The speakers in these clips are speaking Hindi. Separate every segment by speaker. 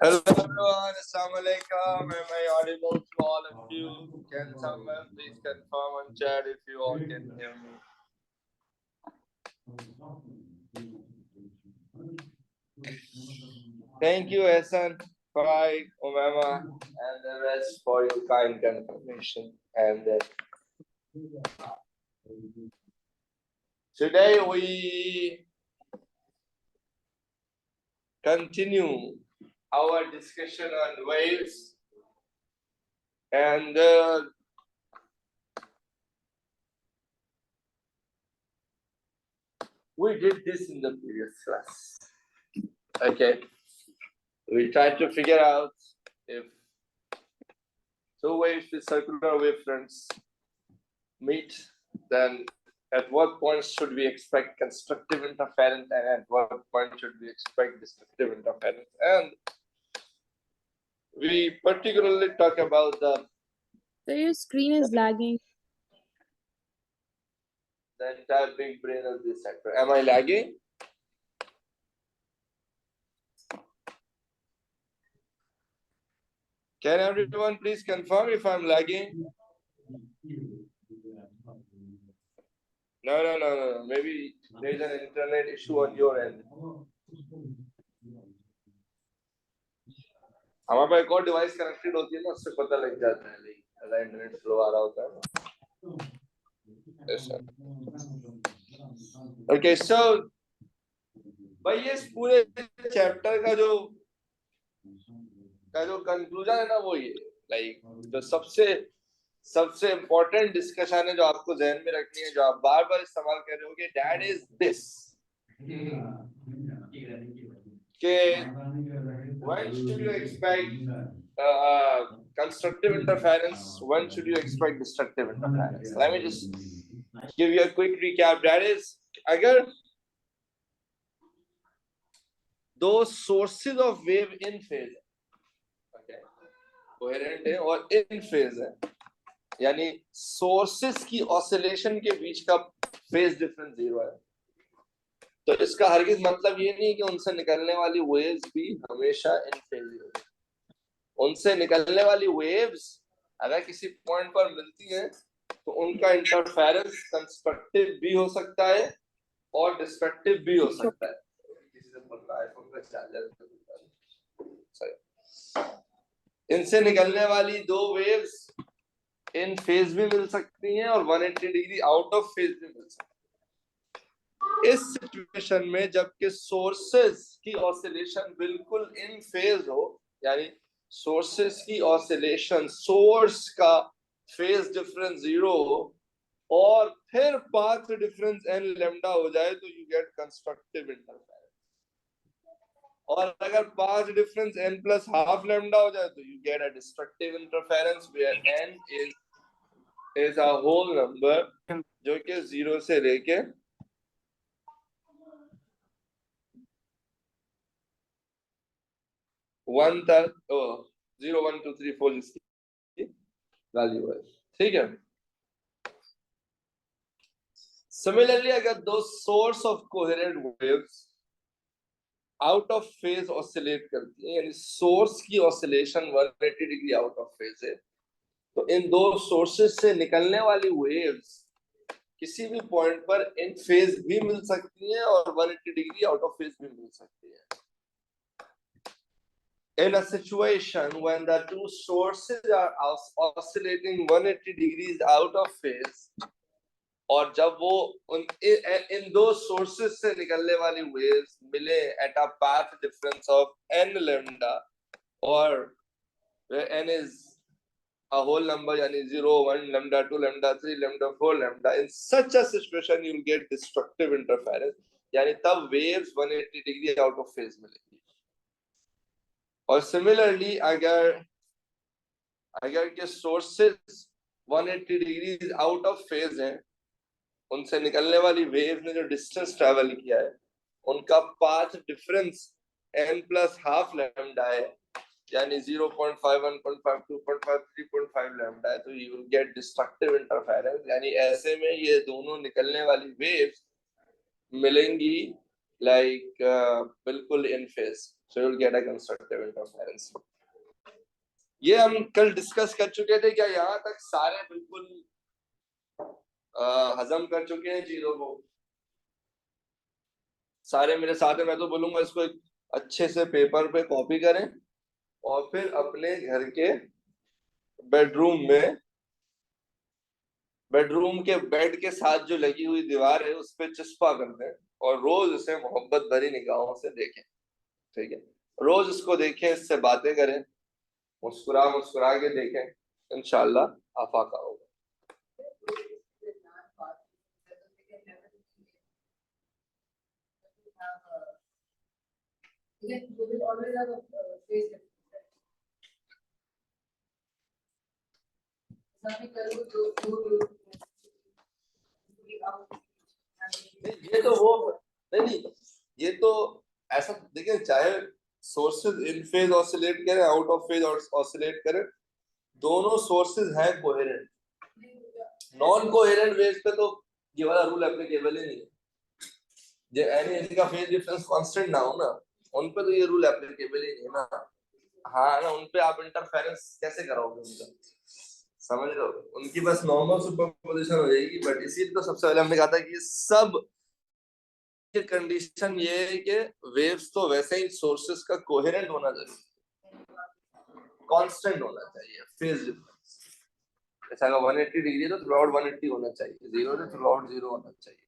Speaker 1: Hello everyone, Assalamu alaikum. Am I audible to all of you? Can someone please confirm on chat if you all can hear me? Thank you, Hassan, Farai, Umama, and the rest for your kind confirmation. And today we continue our discussion on waves, and we did this in the previous class. Okay, we tried to figure out if two waves with circular wavefronts meet, then at what point should we expect constructive interference, and at what point should we expect destructive interference? And we particularly talk about the
Speaker 2: your screen is lagging.
Speaker 1: The entire big brain of this sector. Am I lagging? Can everyone please confirm if I'm lagging? No. Maybe there's an internet issue on your end. हमारे पास एक और डिवाइस कनेक्टेड होती है ना, उससे पता लग जाता है अगर इंटरनेट स्लो आ रहा होता है ना. ऐसा. Okay, so भाई ये पूरे चैप्टर का जो कंक्लूजन है ना, वो ये लाइक जो सबसे इम्पोर्टेंट डिस्कशन है जो आपको जहन में रखनी है, जो आप बार बार इस्तेमाल कर रहे होगे, दैट इज दिस के when should you expect constructive interference, when should you expect destructive interference. Let me just give you a quick recap. That is, अगर दो sources of wave in phase है, कोहेरेंट है और इन फेज है, यानी सोर्सेस की ऑसिलेशन के बीच का फेज डिफरेंस 0 है, तो इसका हरगिज मतलब ये नहीं कि उनसे निकलने वाली वेव्स भी हमेशा इन फेज होगी. उनसे निकलने वाली वेव्स अगर किसी पॉइंट पर मिलती हैं तो उनका इंटरफेरेंस कंस्ट्रक्टिव भी हो सकता है और डिस्ट्रक्टिव भी हो सकता है. किसी से बोल रहा है आईफोन का चार्जर, इनसे निकलने वाली दो वेव्स इन फेज भी मिल सकती हैं और 180 डिग्री आउट ऑफ फेज भी मिल सकती है. इस सिचुएशन में जबकि सोर्सेस की ऑसिलेशन बिल्कुल इन फेज हो, यानी सोर्सेस की ऑसिलेशन, सोर्स का फेज डिफरेंस 0 हो और फिर पाथ डिफरेंस n लैम्डा हो जाए, तो यू गेट कंस्ट्रक्टिव इंटरफेरेंस. और अगर path difference n plus half lambda हो जाए तो you get a destructive interference where n is a whole number जो कि 0 से लेके 1 तक 0 1 2 3 4 जिसकी वैल्यू है. ठीक है. सिमिलरली अगर दो source of coherent waves out of phase oscillate करती है, यानी सोर्स की oscillation 180 degree out of phase है तो इन दो सोर्सेस से निकलने वाली वेव्स किसी भी पॉइंट पर इन फेज भी मिल सकती हैं और 180 डिग्री आउट ऑफ फेज भी मिल सकती है. In a situation when the two sources are oscillating 180 degrees out of phase, और जब वो इन दो सोर्सेस से निकलने वाली वेव्स मिले at a path difference of n lambda, और n is a whole number, yani 0, 1, lambda 2, lambda 3, lambda 4, lambda, in such a situation you will get destructive interference, yani तब waves 180 degree out of phase मिलेगी. और similarly अगर के sources 180 degrees out of phase हैं, उनसे निकलने वाली waves ने जो distance travel किया है उनका path difference n plus half lambda है, यानी 0.5, 1.5, 2.5, 3.5 लैम्डा है. तो you will get destructive interference, यानी ऐसे में ये दोनों निकलने वाली waves मिलेंगी बिल्कुल in phase, so you will get a constructive interference. ये हम कल डिस्कस कर चुके थे. क्या यहाँ तक सारे बिल्कुल हजम कर चुके हैं चीजों को? सारे मेरे साथ हैं. मैं तो बोलूंगा इसको अच्छे से पेपर पे कॉपी करें और फिर अपने घर के बेडरूम के बेड के साथ जो लगी हुई दीवार है उस पे चिस्पा कर दें और रोज उसे मोहब्बत भरी निगाहों से देखें. ठीक है, रोज उसको देखें, इससे बातें करें, मुस्कुरा मुस्कुरा के देखें, इंशाल्लाह आफाका होगा. ये तो वो नहीं, ये तो ऐसा देखिए, चाहे सोर्सेज इन फेज ऑसिलेट करें, आउट ऑफ फेज ऑसिलेट करें, दोनों सोर्सेज हैं कोहेरेंट. नॉन कोहेरेंट वेव्स पे तो ये वाला रूल एप्लीकेबल ही नहीं है. जो एनी का फेज डिफरेंस कांस्टेंट ना हो ना, उन पे तो ये रूल एप्लीकेबल ही नहीं है ना. हाँ ना, उन पे आप इंटरफेरेंस कैसे कराओगे उनका? समझ लो, उनकी बस नॉर्मल सुपरपोजिशन हो जाएगी. बट इसीलिए तो सबसे पहले हमने कहा था कि सब की कंडीशन ये है कि वेव्स तो वैसे ही सोर्सेस का कोहेरेंट होना जरूरी, कांस्टेंट होना चाहिए फेज डिफरेंस. जैसे अगर 180 डिग्री तो थ्रू आउट 180 होना चाहिए, 0 तो थ्रू आउट 0 होना चाहिए.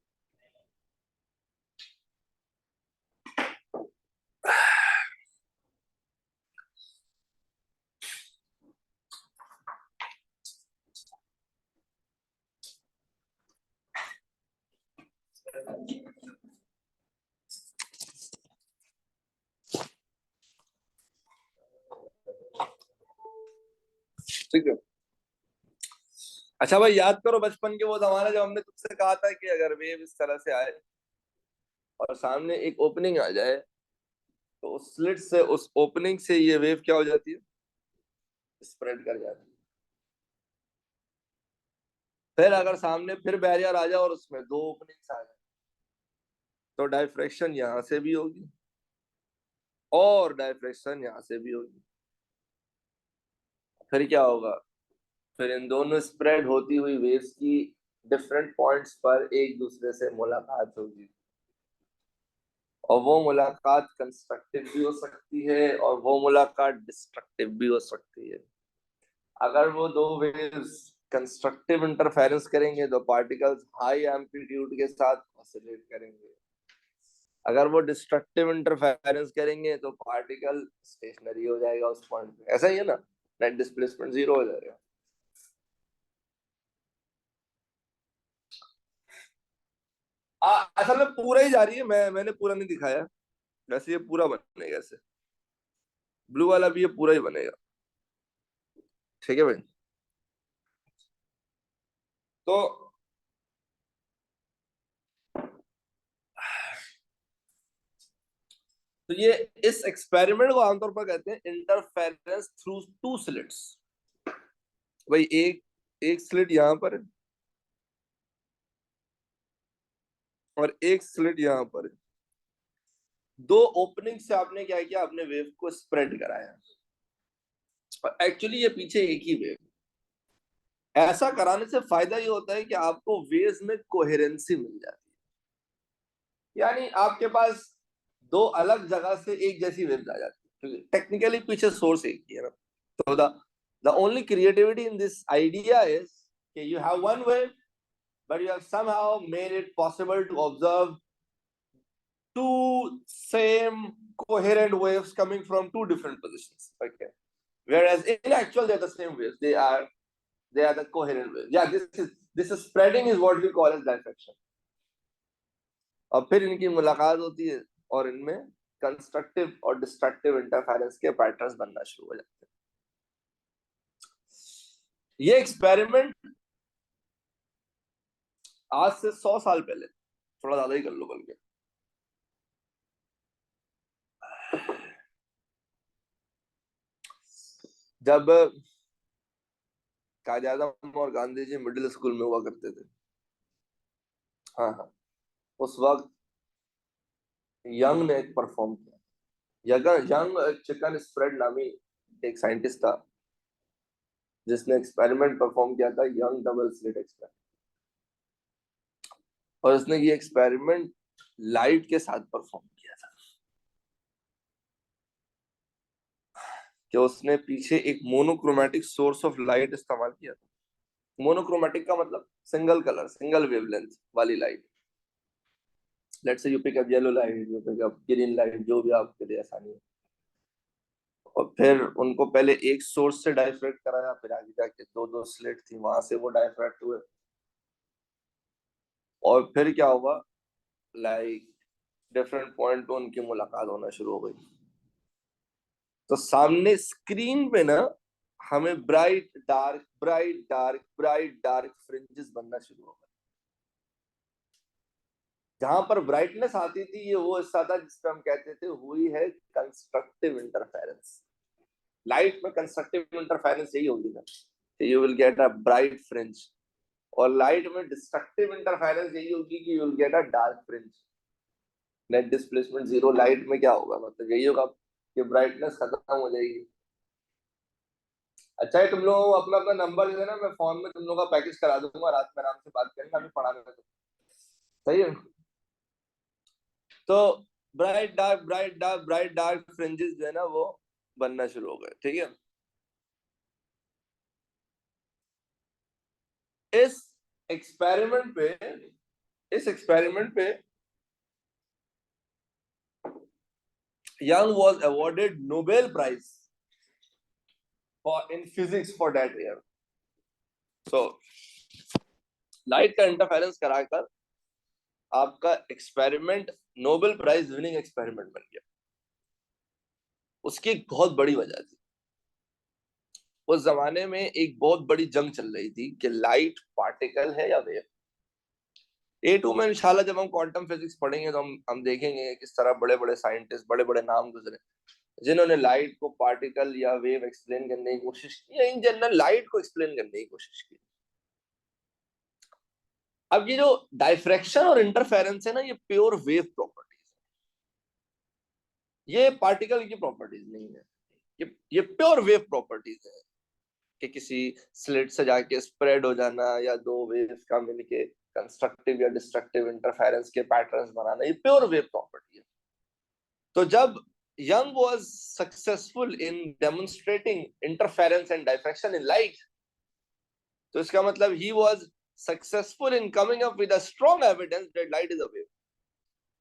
Speaker 1: ठीक है. अच्छा भाई, याद करो बचपन के वो जमाना जब हमने तुमसे कहा था कि अगर वेव इस तरह से आए और सामने एक ओपनिंग आ जाए तो उस स्लिट से, उस ओपनिंग से ये वेव क्या हो जाती है? स्प्रेड कर जाती है. फिर अगर सामने फिर बैरियर आ जाए और उसमें दो ओपनिंग्स आ जाए तो डायफ्रैक्शन यहां से भी होगी और डायफ्रैक्शन यहां से भी होगी. फिर क्या होगा? फिर इन दोनों स्प्रेड होती हुई वेव्स की डिफरेंट पॉइंट्स पर एक दूसरे से मुलाकात होगी, और वो मुलाकात कंस्ट्रक्टिव भी हो सकती है और वो मुलाकात डिस्ट्रक्टिव भी हो सकती है. अगर वो दो वेव्स कंस्ट्रक्टिव इंटरफेरेंस करेंगे तो पार्टिकल्स हाई एम्पलीट्यूड के साथ ऑसिलेट करेंगे. अगर वो डिस्ट्रक्टिव इंटरफेरेंस करेंगे तो पार्टिकल स्टेशनरी हो जाएगा उस पॉइंट पे. ऐसा ही है ना, नेट डिस्प्लेसमेंट 0 हो जाएगा. असल में पूरा ही जा रही है, मैंने पूरा नहीं दिखाया. वैसे ये पूरा बनेगा, ऐसे ब्लू वाला भी ये पूरा ही बनेगा. ठीक है भाई. तो ये इस एक्सपेरिमेंट को आमतौर पर कहते हैं इंटरफेरेंस थ्रू टू स्लिट्स. भाई एक एक स्लिट यहां पर है और एक स्लिट यहां पर है. दो ओपनिंग से आपने क्या किया? आपने वेव को स्प्रेड कराया. और एक्चुअली ये पीछे एक ही वेव, ऐसा कराने से फायदा ये होता है कि आपको वेव्स में कोहेरेंसी मिल जाती है, यानी आपके पास दो अलग जगह से एक जैसी वेव्स आ जाती है। टेक्निकली पीछे सोर्स एक ही है ना। तो the only creativity in this idea is कि you have one wave but you have somehow made it possible to observe two same coherent waves coming from two different positions. Okay, whereas in actual they're the same waves. They are the coherent waves. Yeah, this is spreading is what we call as diffraction. और फिर इनकी मुलाकात होती है और इनमें कंस्ट्रक्टिव और डिस्ट्रक्टिव इंटरफेरेंस के पैटर्न्स बनना शुरू हो जाते हैं। ये एक्सपेरिमेंट आज से 100 साल पहले, थोड़ा ज्यादा ही कर लो बल्कि, जब कायदे आजम और गांधी जी मिडिल स्कूल में हुआ करते थे, हाँ हाँ, उस वक्त यंग ने एक परफॉर्म किया। यंग चिकन स्प्रेड नामी एक साइंटिस्ट था जिसने एक्सपेरिमेंट परफॉर्म किया था, यंग डबल स्लिट एक्सपेरिमेंट। और उसने ये एक्सपेरिमेंट लाइट के साथ परफॉर्म किया था कि उसने पीछे एक मोनोक्रोमेटिक सोर्स ऑफ लाइट इस्तेमाल किया था। मोनोक्रोमेटिक का मतलब सिंगल कलर, सिंगल वेवलेंथ वाली light. Let's say you pick up yellow light, you pick up green light, जो भी आपके लिए आसानी है। और फिर उनको पहले एक सोर्स से डाइफ्रैक्ट कराया, फिर आगे जाके दो दो स्लिट थी वहां से वो डाइफ्रैक्ट हुए। और फिर क्या हुआ, लाइक डिफरेंट पॉइंट पे उनकी मुलाकात होना शुरू हो गई। तो सामने स्क्रीन पे ना हमें bright dark bright dark bright dark fringes बनना शुरू हो गए। जहां पर ब्राइटनेस आती थी ये वो हिस्सा था जिसपे हम कहते थे हुई है कंस्ट्रक्टिव इंटरफेरेंस। लाइट में कंस्ट्रक्टिव इंटरफेरेंस यही होगी ना, you will get a bright fringe. और लाइट में डिस्ट्रक्टिव इंटरफेरेंस यही होगी कि you will get a dark fringe. Net displacement zero light में क्या होगा, मतलब यही होगा कि ब्राइटनेस खत्म हो जाएगी। अच्छा है तुम लोग अपना अपना नंबर दे देना, मैं फोन में तुम लोग का पैकेज करा दूंगा, रात में आराम से बात करेंगे, अभी पढ़ाने में तो सही है। तो ब्राइट डार्क फ्रिंजेस जो है ना वो बनना शुरू हो गए। ठीक है, इस एक्सपेरिमेंट पे इस एक्सपेरिमेंट पे Young was awarded Nobel prize for in physics for that year. So light का इंटरफेरेंस कराकर आपका experiment Nobel prize winning experiment बन गया। उसकी एक बहुत बड़ी वजह थी, उस जमाने में एक बहुत बड़ी जंग चल रही थी कि लाइट पार्टिकल है या वेव। A2 में इंशाल्लाह जब हम क्वांटम फिजिक्स पढ़ेंगे तो हम देखेंगे किस तरह बड़े बड़े साइंटिस्ट, बड़े बड़े नाम गुजरे जिन्होंने लाइट को पार्टिकल या वेव एक्सप्लेन करने की कोशिश की, या इन जनरल लाइट को एक्सप्लेन करने की कोशिश की। अब ये जो डाइफ्रैक्शन और इंटरफेरेंस है ना, ये प्योर वेव प्रॉपर्टीज है, ये पार्टिकल की प्रॉपर्टीज नहीं है। ये प्योर वेव प्रॉपर्टीज है कि किसी स्लिट से जाके स्प्रेड हो जाना या दो वेव्स का मिलके कंस्ट्रक्टिव या डिस्ट्रक्टिव इंटरफेरेंस के पैटर्न्स बनाना, ये प्योर वेव प्रॉपर्टी है। तो जब young was successful in demonstrating interference and diffraction in light, तो इसका मतलब he was successful in coming up with a strong evidence that light is a wave.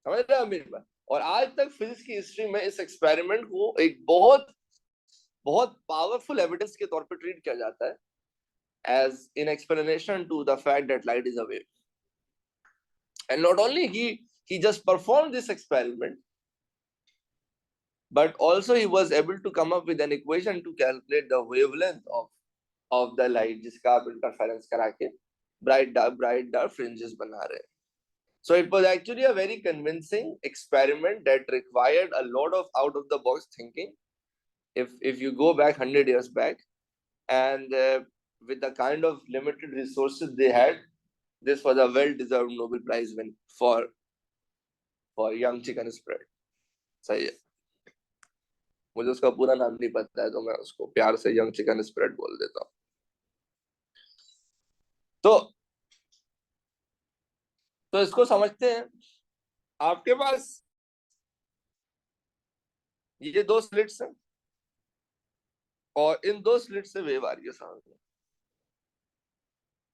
Speaker 1: समझ रहे हैं मेरी बात? और आज तक फिजिक्स की हिस्ट्री में इस एक्सपेरिमेंट को एक बहुत बहुत पावरफुल एविडेंस के तौर पे ट्रीट किया जाता है as in explanation to the fact that light is a wave. And not only he just performed this experiment, but also he was able to come up with an equation to calculate the wavelength of the light जिसका आप interference करा के bright dark fringes बना रहे हैं. So it was actually a very convincing experiment that required a lot of out of the box thinking. If you go back 100 years back, and with the kind of limited resources they had, this was a well-deserved Nobel Prize win for young chicken spread. सही है, मुझे उसका पूरा नाम नहीं पता है तो मैं उसको प्यार से यंग चिकन स्प्रेड बोल देता हूँ। तो इसको समझते हैं। आपके पास ये दो स्लिट्स हैं और इन दो स्लिट से वेव आ रही है सामने,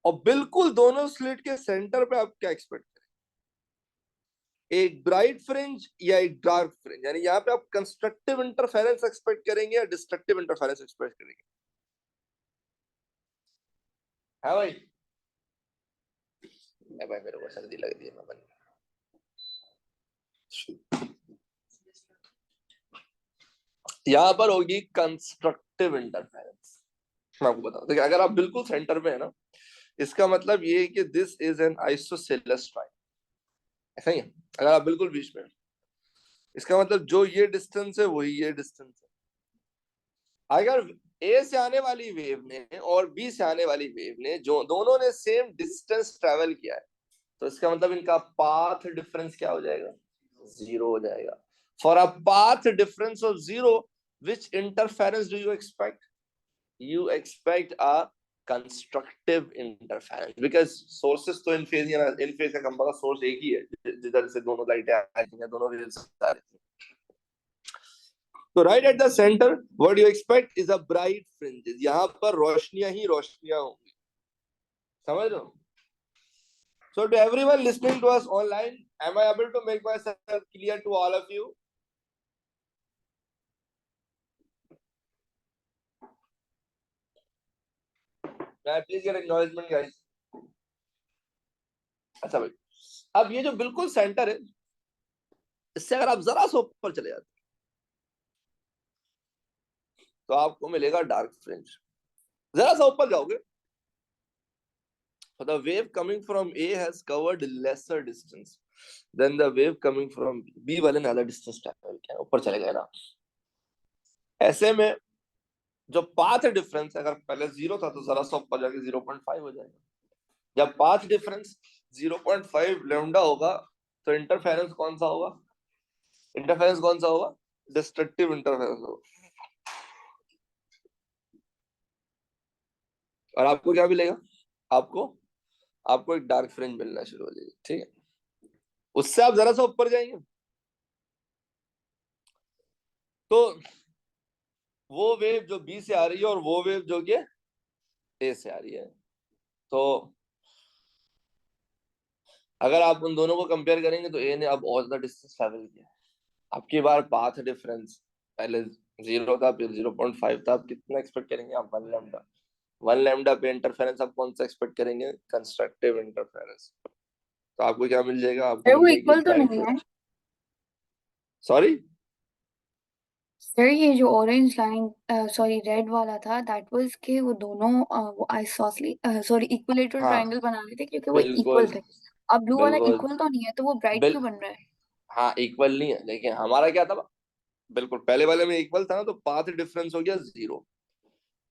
Speaker 1: और बिल्कुल दोनों स्लिट के सेंटर पे आप क्या एक्सपेक्ट करें? एक ब्राइट फ्रिंज या एक डार्क फ्रिंज, यानी यहाँ पे आप कंस्ट्रक्टिव इंटरफेरेंस एक्सपेक्ट करेंगे या डिस्ट्रक्टिव इंटरफेरेंस एक्सपेक्ट करेंगे? हाँ भाई, भाई मेरे को सर्दी लग रही है, मैं बंद। यहाँ पर होगी कंस्ट्रक्टिव इंटरफेरेंस। मैं आपको बताऊं, देखिए अगर आप बिल्कुल सेंटर पे है ना, इसका मतलब ये है कि this is an isosceles triangle, ऐसा ही है। अगर आप बिल्कुल बीच में, इसका मतलब जो ये डिस्टेंस है वही ये डिस्टेंस है। अगर ए से आने वाली वेव ने और बी से आने वाली वेव ने जो दोनों ने सेम डिस्टेंस ट्रेवल किया है, तो इसका मतलब इनका पाथ डिफरेंस क्या हो जाएगा? जीरो हो जाएगा। For a path difference of zero, which interference do you expect? You expect a constructive interference because sources तो इन फेज या इन फेज का कंपन का सोर्स एक ही है, जिधर से दोनों लाइटें आ रही हैं, दोनों वेव्स आ रही हैं। तो right at the centre what you expect is a bright fringes, यहाँ पर रोशनियां ही रोशनियां होंगी, समझ रहे हो? So to everyone listening to us online, am I able to make myself clear to all of you? Please get acknowledgement guys. अच्छा भाई, अब ये जो बिल्कुल सेंटर है, इससे अगर आप जरा सा ऊपर चले जाते तो आपको मिलेगा डार्क फ्रिंज। जरा सा ऊपर जाओगे तो the wave coming from A has covered lesser distance than the wave coming from B वाले ने ज्यादा डिस्टेंस ट्रैवल किया, ऊपर चले गए ना। ऐसे में जो पाथ डिफरेंस अगर पहले 0 था तो जरा सा ऊपर जाके 0.5 हो जाएगा। जब पाथ डिफरेंस 0.5 लैम्डा होगा तो इंटरफेरेंस कौन सा होगा? इंटरफेरेंस कौन सा होगा? डिस्ट्रक्टिव इंटरफेरेंस होगा। और आपको क्या मिलेगा? आपको आपको एक डार्क फ्रिंज मिलना शुरू हो जाएगी, ठीक है? उससे आप जरा सा ऊपर जाएंगे तो वो वेव जो बी से आ रही है और वो वेव जो कि ए से आ रही है, तो अगर आप उन दोनों को कंपेयर करेंगे तो ए ने अब और ज्यादा डिस्टेंस ट्रैवल किया। आपकी बार पाथ डिफरेंस पहले 0 था, फिर 0.5 था, आप कितना एक्सपेक्ट करेंगे? आप 1 लैम्डा। 1 लैम्डा पे इंटरफेरेंस आप कौन सा एक्सपेक्ट करेंगे? Constructive interference. तो आपको क्या मिल जाएगा? आपको
Speaker 2: सर
Speaker 1: मिल
Speaker 2: वो
Speaker 1: जाएगी
Speaker 2: इक्वल तो
Speaker 1: ब्राइट
Speaker 2: नहीं है?
Speaker 1: फ्रिंज। सॉरी,
Speaker 2: सर ये जो ऑरेंज लाइन सॉरी रेड वाला था दैट वाज के वो दोनों वो आइसोसली सॉरी इक्विलेटरल
Speaker 1: हाँ
Speaker 2: ट्रायंगल बना रहे थे क्योंकि वो
Speaker 1: बिल्कुल
Speaker 2: इक्वल थे। अब ब्लू वाला
Speaker 1: बिल्कुल
Speaker 2: इक्वल तो नहीं है तो वो ब्राइट
Speaker 1: बिल
Speaker 2: क्यों बन रहा है?
Speaker 1: हाँ इक्वल नहीं है, लेकिन हमारा क्या था? बिल्कुल पहले वाले में इक्वल था ना, तो पाथ डिफरेंस हो गया 0।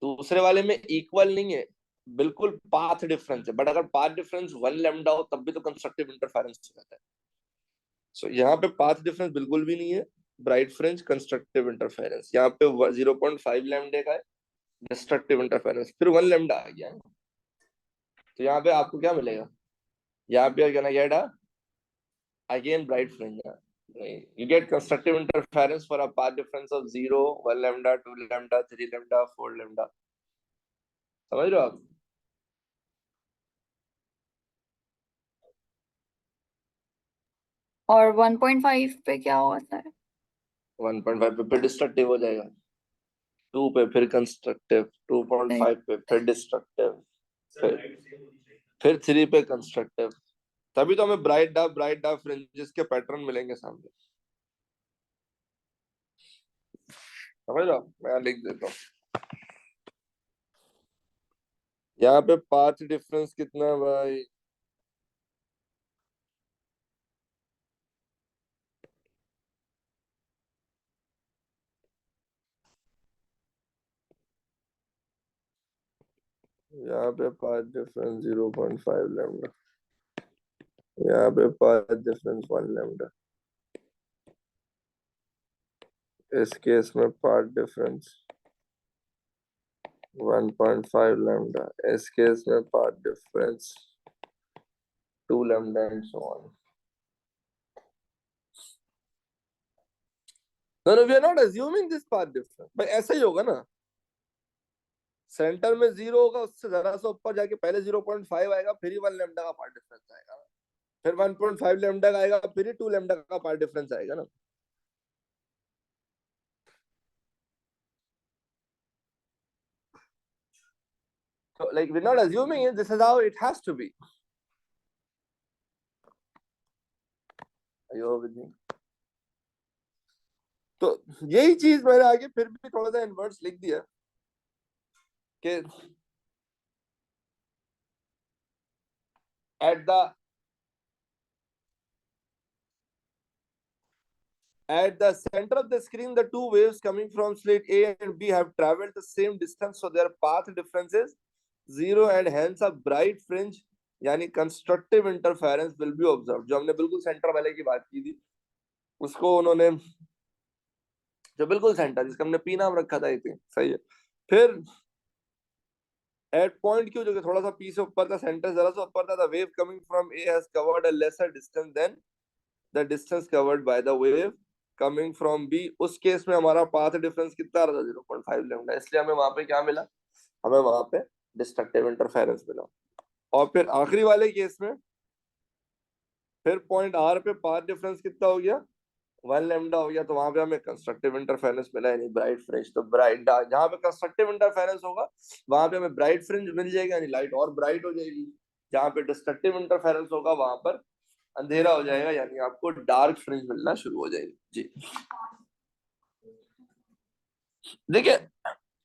Speaker 1: दूसरे वाले में इक्वल नहीं है, बिल्कुल पाथ डिफरेंस है, बट अगर पाथ डिफरेंस 1 लैम्डा हो तब भी तो कंस्ट्रक्टिव इंटरफेरेंस हो जाता है। सो यहाँ पे पाथ डिफरेंस बिल्कुल भी नहीं है, ब्राइट फ्रिंज कंस्ट्रक्टिव इंटरफेरेंस। यहाँ पे 0.5 लैम्डे का है डिस्ट्रक्टिव इंटरफेरेंस, फिर 1 लैम्डा आ गया है। तो यहाँ पे आपको क्या मिलेगा? यहाँ पे क्या get again bright fringe. You get constructive interference for a path difference of 0, 1 lambda, 2 lambda, 3 lambda, 4 lambda। समझ रहे हो आप?
Speaker 2: और 1.5 पे क्या होता है?
Speaker 1: 1.5 पे फिर डिस्ट्रक्टिव हो जाएगा, 2 पे फिर कंस्ट्रक्टिव, 2.5 पे फिर डिस्ट्रक्टिव, फिर 3 पे कंस्ट्रक्टिव। तभी तो हमें ब्राइट डार्क फ्रिंजेस के पैटर्न मिलेंगे सामने। समझ रहे हो? मैं लिख देता हूँ यहाँ पे पाथ डिफरेंस कितना है भाई? यहाँ पे पाथ डिफरेंस 0.5 लैम्डा, यहाँ पे पाथ डिफरेंस 1 लैम्डा। इस केस में पाथ डिफरेंस 1.5 lambda. इस केस में path difference 2 lambda and so on. No, we are not assuming this path difference. भाई ऐसा ही होगा ना, सेंटर में 0 होगा, उससे जरा सा ऊपर जाके पहले 0.5 आएगा, फिर ही 1 लैम्डा का पार्ट डिफरेंस आएगा, फिर 1.5 लैम्डा का आएगा, फिर ही 2 लैम्डा का पार्ट डिफरेंस आएगा ना. So, like, we're not assuming it, this is how it has to be. Are you with me? तो यही चीज मैंने आगे फिर भी थोड़ा सा इनवर्स लिख दिया कि at the center of the screen, the two waves coming from slit A and B have traveled the same distance, so their path difference is 0 and hence a bright fringe यानी constructive interference will be observed. जो हमने बिल्कुल सेंटर वाले की बात की थी, उसको उन्होंने जो बिल्कुल सेंटर, जिसका हमने पी नाम रखा था, आई थिंक सही है. फिर एट पॉइंट क्यू जो कि थोड़ा सा पी से ऊपर था, सेंटर जरा सा ऊपर था, the wave coming from A has covered a lesser distance then the distance covered by the wave coming from B. उस केस में हमारा पाथ डिफरेंस कितना रहा? 0.5 लैम्डा. इसलिए हमें वहां पे क्या मिला? हमें वहां पे डिस्ट्रक्टिव इंटरफेरेंस मिला. और फिर आखिरी वाले केस में फिर पॉइंट आर पे पाथ डिफरेंस कितना हो गया? 1 लैम्डा हो गया. तो वहां पे हमें कंस्ट्रक्टिव इंटरफेरेंस मिला, यानी ब्राइट फ्रिंज. तो ब्राइट जहां पे कंस्ट्रक्टिव इंटरफेरेंस होगा वहां पे हमें ब्राइट फ्रिंज मिल जाएगा, यानी लाइट और ब्राइट हो जाएगी. जहां पे डिस्ट्रक्टिव इंटरफेरेंस होगा वहां पर अंधेरा हो जाएगा, यानी आपको डार्क फ्रिंज मिलना शुरू हो जाएगी. जी देखिए,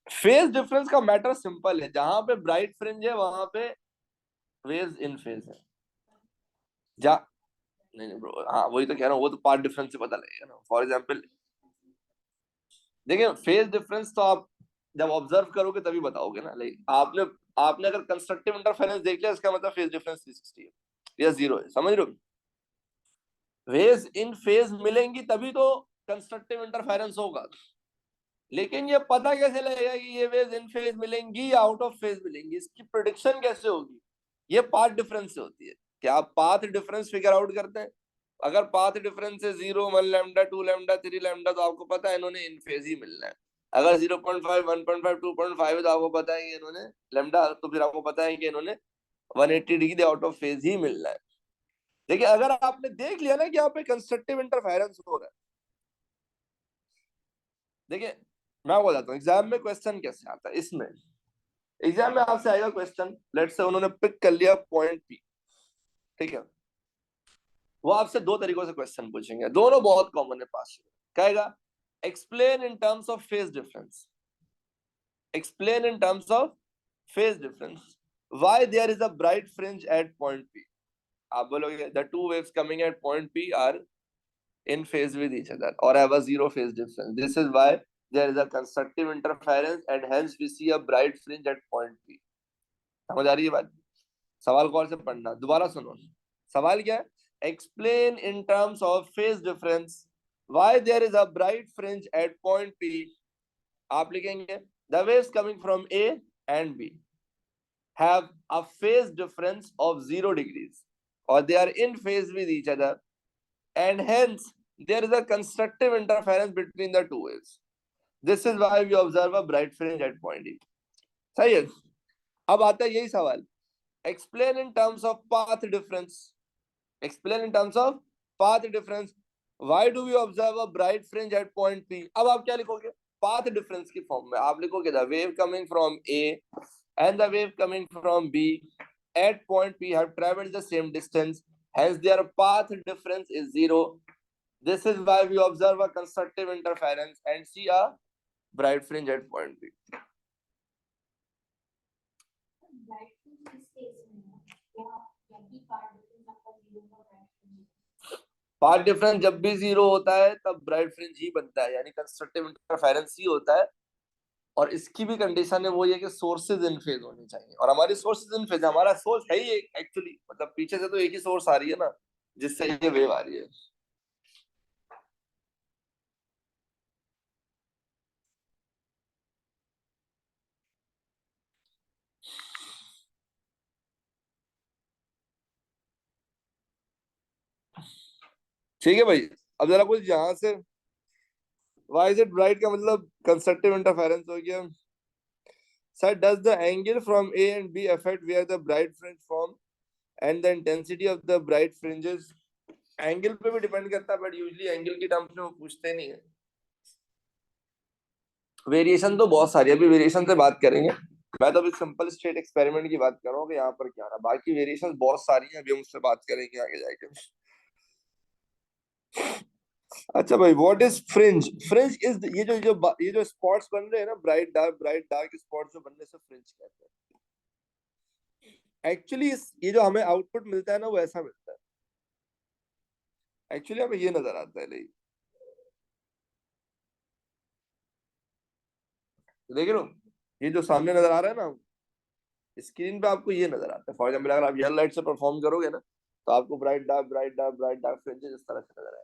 Speaker 1: फेज डिफरेंस का मैटर सिंपल है. जहां पे ब्राइट फ्रिंज है वहां पे वेव्स इन फेज है. जा नहीं ब्रो, हाँ वही तो कह रहा हूँ, वो तो पार्ट डिफरेंस से पता लगेगा ना. फॉर एग्जांपल देखिए, फेज डिफरेंस तो आप जब ऑब्जर्व करोगे तभी बताओगे ना. लाइक आपने आपने अगर कंस्ट्रक्टिव इंटरफेरेंस देख लिया, इसका मतलब फेज डिफरेंस 360 है या 0 है. समझ रहे हो? वेव्स इन फेज मिलेंगी तभी तो कंस्ट्रक्टिव इंटरफेरेंस होगा. लेकिन ये पता कैसे लगेगा कि ये वेव्स इन फेज मिलेंगी या आउट ऑफ फेज मिलेंगी? इसकी प्रेडिक्शन कैसे होगी? ये पाथ डिफरेंस से होती है. क्या आप पाथ डिफरेंस फिगर आउट करते हैं? अगर पाथ डिफरेंस है 0, 1 लैम्डा, 2 लैम्डा, 3 लैम्डा, तो आपको पता है इन्होंने इन फेज ही मिलना है. अगर 0.5, 1.5, 2.5 है तो आपको पता है कि इन्होंने लैम्डा, तो फिर आपको पता है कि इन्होंने 180 डिग्री आउट ऑफ फेज ही मिलना है. देखिए, अगर आपने देख लिया ना कि यहाँ पे कंस्ट्रक्टिव इंटरफेरेंस हो रहा है, देखिए मैं बताता हूँ एग्जाम में क्वेश्चन कैसे आता है. इसमें एग्जाम में आपसे आएगा क्वेश्चन, लेट्स से उन्होंने पिक कर लिया पॉइंट पी, ठीक है. वो आपसे दो तरीकों से क्वेश्चन पूछेंगे, दोनों बहुत कॉमन है पास. कहेगा explain in terms of phase difference, explain in terms of phase difference why there is a bright fringe at point P. आप बोलोगे the two waves coming at point P are in phase with each other or have a zero phase difference. This is why there is a constructive interference and hence we see a bright fringe at point P. समझ आ रही है बात? सवाल गौर से पढ़ना, दोबारा सुनो. सवाल क्या है? Explain in terms of phase difference why there is a bright fringe at point P. आप लिखेंगे the waves coming from A and B have a phase difference of 0 degrees or they are in phase with each other and hence there is a constructive interference between the two waves. This is why we observe a bright fringe at point E. सही है. अब आता है यही सवाल, explain in terms of path difference. Explain in terms of path difference. Why do we observe a bright fringe at point P? अब आप क्या लिखोगे? Path difference की फॉर्म में आप लिखोगे the wave coming from A and the wave coming from B at point P have traveled the same distance, hence their path difference is 0. This is why we observe a constructive interference and see a bright fringe at point B. Path difference जब भी 0 होता है तब ब्राइट फ्रिंज ही बनता है, यानी कंस्ट्रक्टिव इंटरफेरेंस ही होता है. और इसकी भी कंडीशन है वो ये कि सोर्सेज इन फेज होनी चाहिए, और हमारी सोर्सेज इन फेज, हमारा सोर्स है ही एक्चुअली, मतलब पीछे से तो एक ही सोर्स आ रही है ना जिससे ये वेव आ रही है. ठीक है भाई। अब जरा कुछ यहां से, व्हाई इज इट ब्राइट का मतलब कंस्ट्रक्टिव इंटरफेरेंस हो गया। Sir does the angle from A and B affect where the bright fringe form and the intensity of the bright fringes. Angle पे भी डिपेंड करता है, बट यूजुअली एंगल की टर्म्स में वो पूछते नहीं है। वेरिएशन तो बहुत सारी है, अभी वेरिएशन से बात करेंगे। मैं तो अभी सिंपल स्टेट एक्सपेरिमेंट की बात कर रहा हूँ कि यहाँ पर क्या रहा, बाकी वेरिएशन बहुत सारी हैं, अभी हम उससे बात करेंगे आगे जाके। अच्छा भाई, what is fringe? Fringe is ये जो स्पॉट्स बन रहे हैं ना, ब्राइट डार्क स्पॉट्स जो बनने से फ्रिंज कहते हैं। एक्चुअली ये जो हमें आउटपुट मिलता है ना, वो ऐसा मिलता है। एक्चुअली हमें ये नजर आता है, नहीं देख लो, ये जो सामने नजर आ रहा है ना स्क्रीन पे, आपको ये नजर आता है। फॉर एग्जाम्पल अगर आप येलो लाइट से परफॉर्म करोगे ना, तो आपको ब्राइट डार्क फ्रिंजेस इस तरह से नजर आए।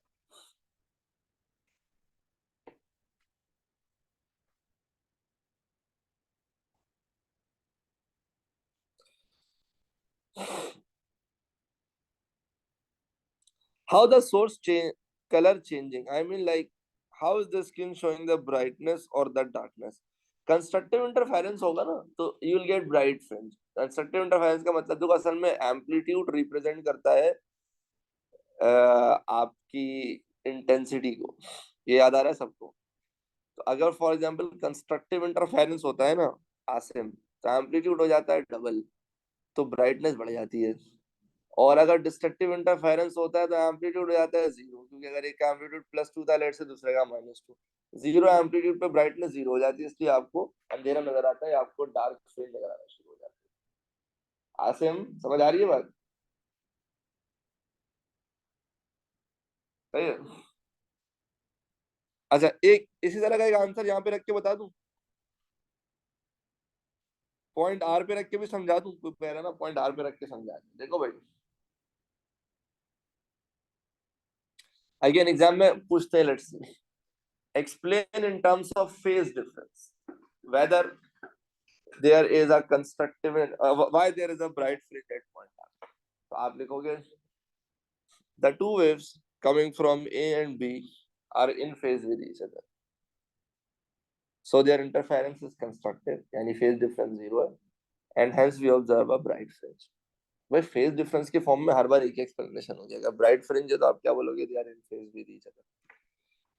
Speaker 1: How the source change, color changing? I mean, like, how is the skin showing the brightness or the darkness? Constructive interference होगा ना, तो you will get bright fringe. Constructive interference का मतलब जो असल में एम्पलीट्यूड रिप्रेजेंट करता है आपकी इंटेंसिटी को। ये याद आ रहा है सबको? तो अगर फॉर एग्जांपल कंस्ट्रक्टिव इंटरफेरेंस होता है ना आसिम, तो एम्पलीट्यूड हो जाता है डबल, तो ब्राइटनेस बढ़ जाती है। और अगर डिस्ट्रक्टिव इंटरफेरेंस होता है तो एम्पलीट्यूड हो जाता है जीरो, क्योंकि अगर एक का एम्पलीट्यूड +2 था लेट से, दूसरे का -2। जीरो एम्पलीट्यूड पे ब्राइटनेस जीरो हो जाती है, इसलिए आपको अंधेरा नजर आता है, आपको डार्क फ्रिंज नजर आना शुरू हो जाती है। आसिम समझ आ रही है बात? सही है। अच्छा, एक इसी तरह का एक आंसर यहाँ पे रख के बता दूं, पॉइंट आर पे रख के भी समझा दूं। कोई कह रहा है ना पॉइंट आर पे रख के समझा दूं, देखो भाई अगेन एग्जाम में पूछते हैं, let's see. Explain in terms of phase difference whether there is a constructive why there is a bright fringe at point R. तो आप लिखोगे the two waves coming from A and B are in phase with each other, so their interference is constructive, यानी phase difference zero है, and hence we observe a bright fringe। भाई फेज डिफरेंस के फॉर्म में हर बार एक एक्सप्लेनेशन हो जाएगा। ब्राइट फ्रिंज है तो आप क्या बोलोगे? They are in phase with each other.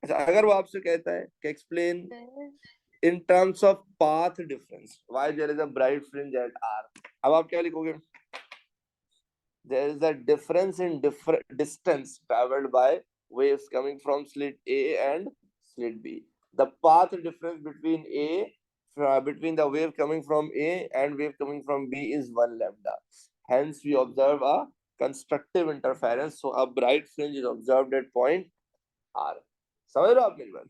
Speaker 1: अच्छा, अगर वो आपसे कहता है कि explain in terms of path difference why there is a bright fringe at R, अब आप क्या लिखोगे? There is a difference in distance traveled by waves coming from slit A and slit B. The path difference between between the wave coming from A and wave coming from B is 1 lambda. Hence, we observe a constructive interference. So, a bright fringe is observed at point R. समझ रहे हो आप मेरी बात?